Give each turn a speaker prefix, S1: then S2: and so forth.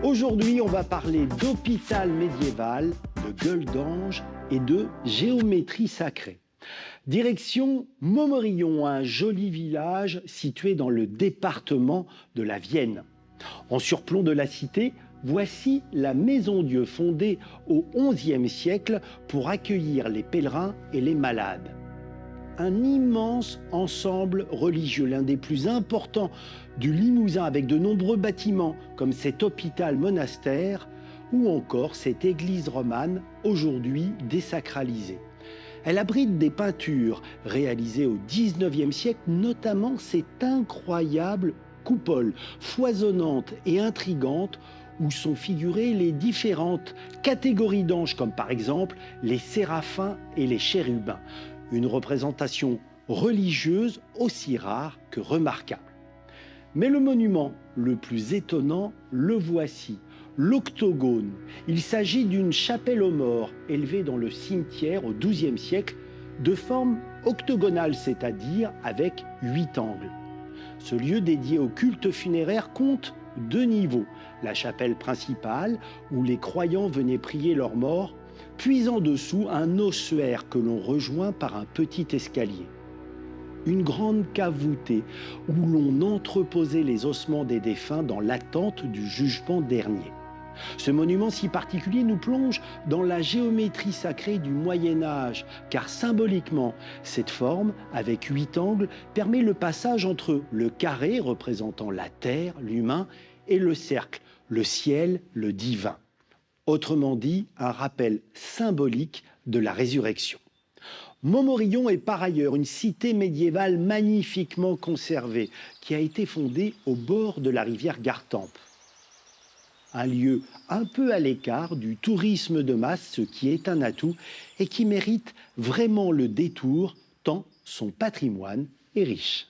S1: Aujourd'hui, on va parler d'hôpital médiéval, de gueule d'ange et de géométrie sacrée. Direction Montmorillon, un joli village situé dans le département de la Vienne. En surplomb de la cité, voici la Maison-Dieu fondée au XIe siècle pour accueillir les pèlerins et les malades. Un immense ensemble religieux, l'un des plus importants du Limousin, avec de nombreux bâtiments comme cet hôpital-monastère ou encore cette église romane aujourd'hui désacralisée. Elle abrite des peintures réalisées au XIXe siècle, notamment cette incroyable coupole foisonnante et intrigante où sont figurées les différentes catégories d'anges, comme par exemple les séraphins et les chérubins. Une représentation religieuse aussi rare que remarquable. Mais le monument le plus étonnant, le voici, l'octogone. Il s'agit d'une chapelle aux morts élevée dans le cimetière au XIIe siècle, de forme octogonale, c'est-à-dire avec 8 angles. Ce lieu dédié au culte funéraire compte 2 niveaux. La chapelle principale, où les croyants venaient prier leurs morts, puis en dessous un ossuaire que l'on rejoint par un petit escalier. Une grande cave voûtée où l'on entreposait les ossements des défunts dans l'attente du jugement dernier. Ce monument si particulier nous plonge dans la géométrie sacrée du Moyen-Âge, car symboliquement, cette forme, avec 8 angles, permet le passage entre le carré représentant la terre, l'humain, et le cercle, le ciel, le divin. Autrement dit, un rappel symbolique de la résurrection. Montmorillon est par ailleurs une cité médiévale magnifiquement conservée qui a été fondée au bord de la rivière Gartempe. Un lieu un peu à l'écart du tourisme de masse, ce qui est un atout et qui mérite vraiment le détour tant son patrimoine est riche.